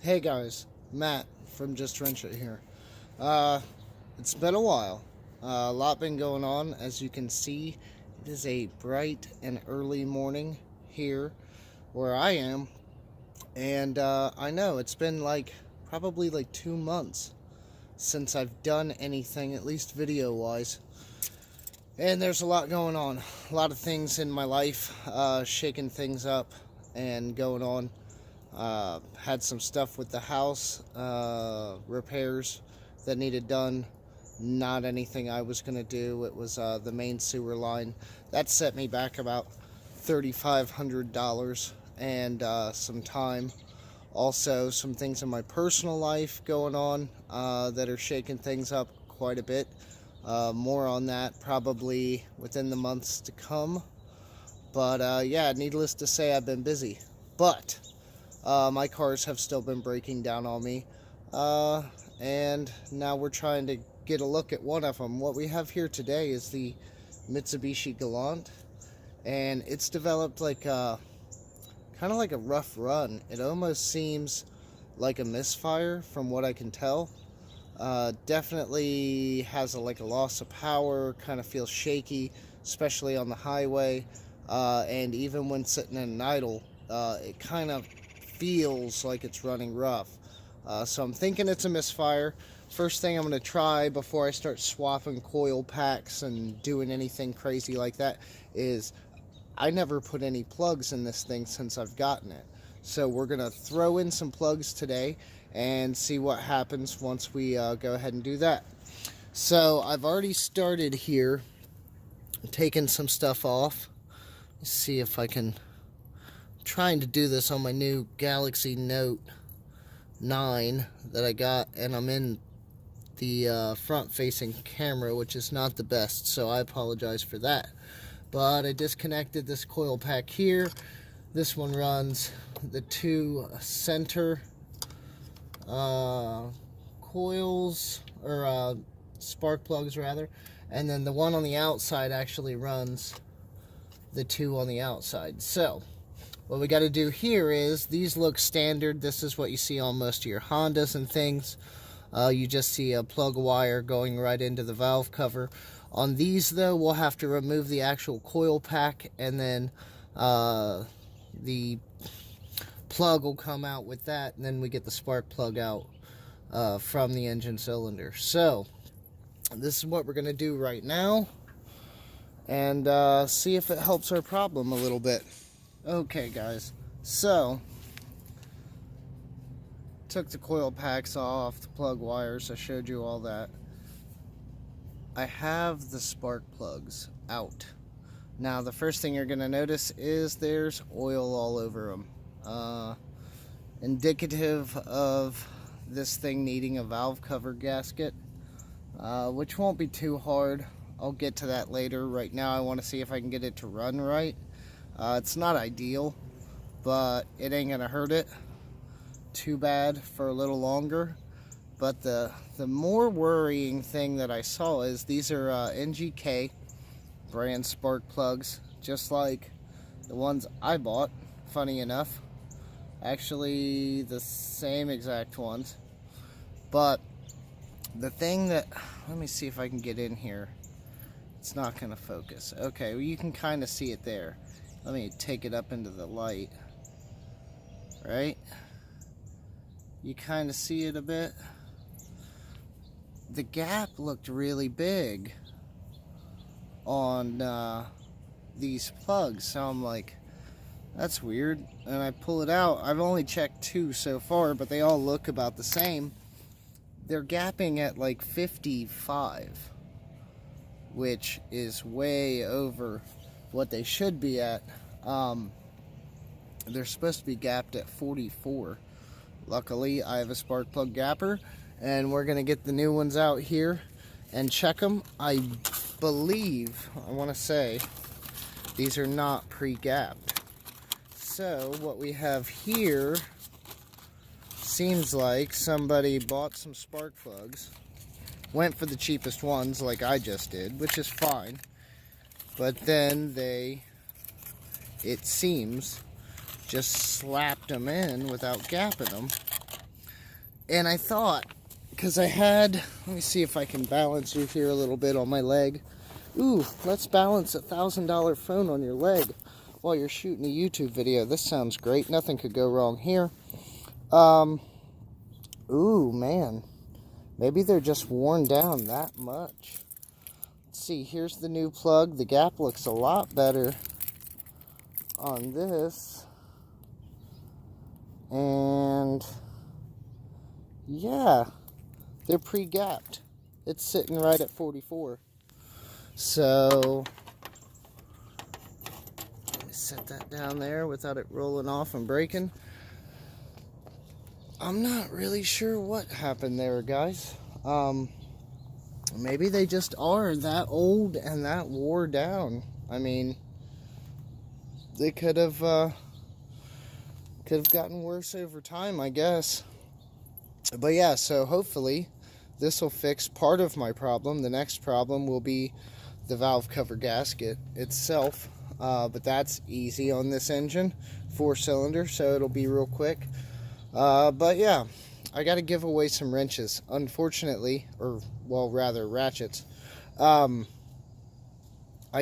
Hey guys, Matt from Just Wrench It here. It's been a while. A lot been going on. As you can see, it is a bright and early morning here where I am. And I know it's been probably 2 months since I've done anything, at least video wise. And there's a lot going on. A lot of things in my life, shaking things up and going on. Had some stuff with the house, repairs that needed done. Not anything I was going to do. It was the main sewer line. That set me back about $3,500 and some time. Also, some things in my personal life going on that are shaking things up quite a bit. More on that probably within the months to come. But yeah, needless to say, I've been busy. But my cars have still been breaking down on me. And now we're trying to get a look at one of them. What we have here today is the Mitsubishi Galant. And it's developed kind of like a rough run. It almost seems like a misfire from what I can tell. Definitely has a loss of power, kind of feels shaky, especially on the highway. And even when sitting in an idle, it kind of feels like it's running rough. So I'm thinking it's a misfire. First thing I'm going to try before I start swapping coil packs and doing anything crazy like that is I never put any plugs in this thing since I've gotten it. So we're going to throw in some plugs today and see what happens once we go ahead and do that. So I've already started here taking some stuff off. Let's see if I can... trying to do this on my new Galaxy Note 9 that I got, and I'm in the front-facing camera, which is not the best, so I apologize for that. But I disconnected this coil pack here. This one runs the two center coils, or spark plugs rather, and then the one on the outside actually runs the two on the outside. So what we got to do here is, these look standard. This is what you see on most of your Hondas and things. You just see a plug wire going right into the valve cover. On these though, we'll have to remove the actual coil pack, and then the plug will come out with that, and then we get the spark plug out from the engine cylinder. So this is what we're going to do right now, and see if it helps our problem a little bit. Okay guys, so took the coil packs off, the plug wires, I showed you all that. I have the spark plugs out. Now the first thing you're going to notice is there's oil all over them. Indicative of this thing needing a valve cover gasket, which won't be too hard. I'll get to that later. Right now I want to see if I can get it to run right. It's not ideal, but it ain't gonna hurt it too bad for a little longer. But the more worrying thing that I saw is these are NGK brand spark plugs, just like the ones I bought, funny enough. Actually the same exact ones. But the thing that, let me see if I can get in here. It's not gonna focus. Okay, well, you can kind of see it there. Let me take it up into the light. Right? You kind of see it a bit. The gap looked really big on these plugs, so I'm like, that's weird. And I pull it out. I've only checked two so far, but they all look about the same. They're gapping at like 55, which is way over what they should be at. They're supposed to be gapped at 44. Luckily, I have a spark plug gapper, and we're going to get the new ones out here and check them. I believe, I want to say, these are not pre-gapped. So what we have here seems like somebody bought some spark plugs, went for the cheapest ones like I just did, which is fine. But then they, it seems, just slapped them in without gapping them. And I thought, because I had, let me see if I can balance you here a little bit on my leg. Ooh, let's balance a $1,000 phone on your leg while you're shooting a YouTube video. This sounds great. Nothing could go wrong here. Ooh, man. Maybe they're just worn down that much. Let's see, here's the new plug. The gap looks a lot better on this. And yeah, they're pre-gapped. It's sitting right at 44. So let me set that down there without it rolling off and breaking. I'm not really sure what happened there, guys. Maybe they just are that old and that wore down. I mean, they could have gotten worse over time, I guess. But yeah, so hopefully this will fix part of my problem. The next problem will be the valve cover gasket itself. But that's easy on this engine, 4-cylinder, so it'll be real quick. But yeah, I got to give away some wrenches, unfortunately, or well, rather ratchets. I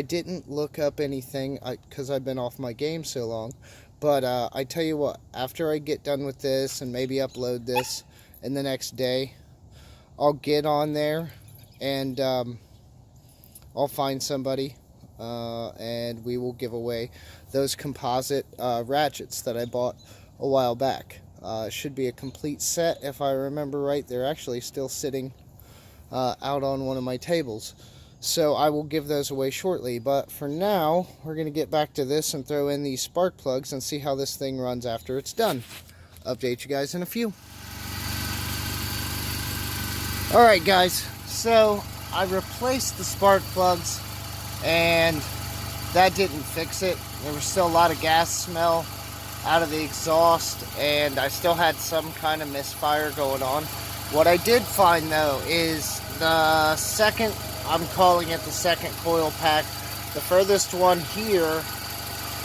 didn't look up anything because I've been off my game so long. But I tell you what, after I get done with this and maybe upload this in the next day, I'll get on there and I'll find somebody and we will give away those composite ratchets that I bought a while back. Should be a complete set if I remember right. They're actually still sitting out on one of my tables. So I will give those away shortly. But for now, we're going to get back to this and throw in these spark plugs and see how this thing runs after it's done. Update you guys in a few. Alright guys, so I replaced the spark plugs and that didn't fix it. There was still a lot of gas smell out of the exhaust, and I still had some kind of misfire going on. What I did find though is the second, I'm calling it the second coil pack, the furthest one here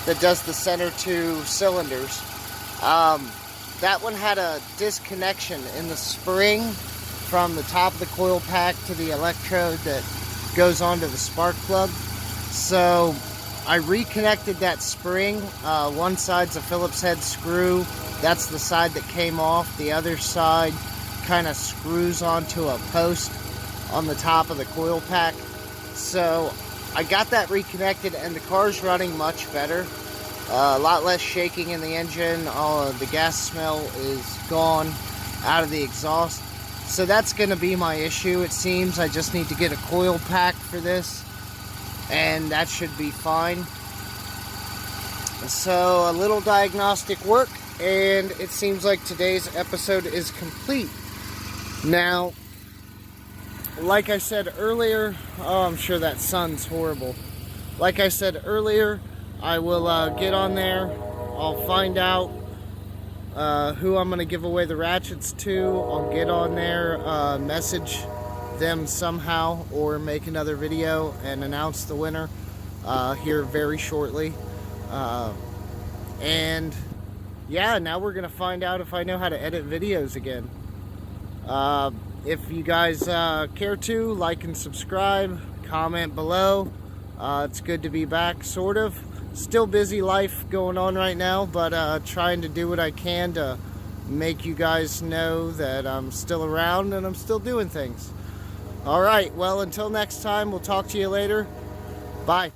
that does the center 2 cylinders, that one had a disconnection in the spring from the top of the coil pack to the electrode that goes onto the spark plug. So I reconnected that spring. One side's a Phillips head screw. That's the side that came off. The other side kind of screws onto a post on the top of the coil pack. So I got that reconnected and the car's running much better. A lot less shaking in the engine. All of the gas smell is gone out of the exhaust. So that's going to be my issue, it seems. I just need to get a coil pack for this, and that should be fine. So a little diagnostic work, and it seems like today's episode is complete. Now, like I said earlier, oh, I'm sure that sun's horrible. Like I said earlier, I will get on there. I'll find out who I'm going to give away the ratchets to. I'll get on there, message them somehow, or make another video and announce the winner here very shortly. And yeah, now we're going to find out if I know how to edit videos again. If you guys care to, like and subscribe, comment below. It's good to be back, sort of. Still busy life going on right now, but trying to do what I can to make you guys know that I'm still around and I'm still doing things. Alright, well, until next time, we'll talk to you later. Bye.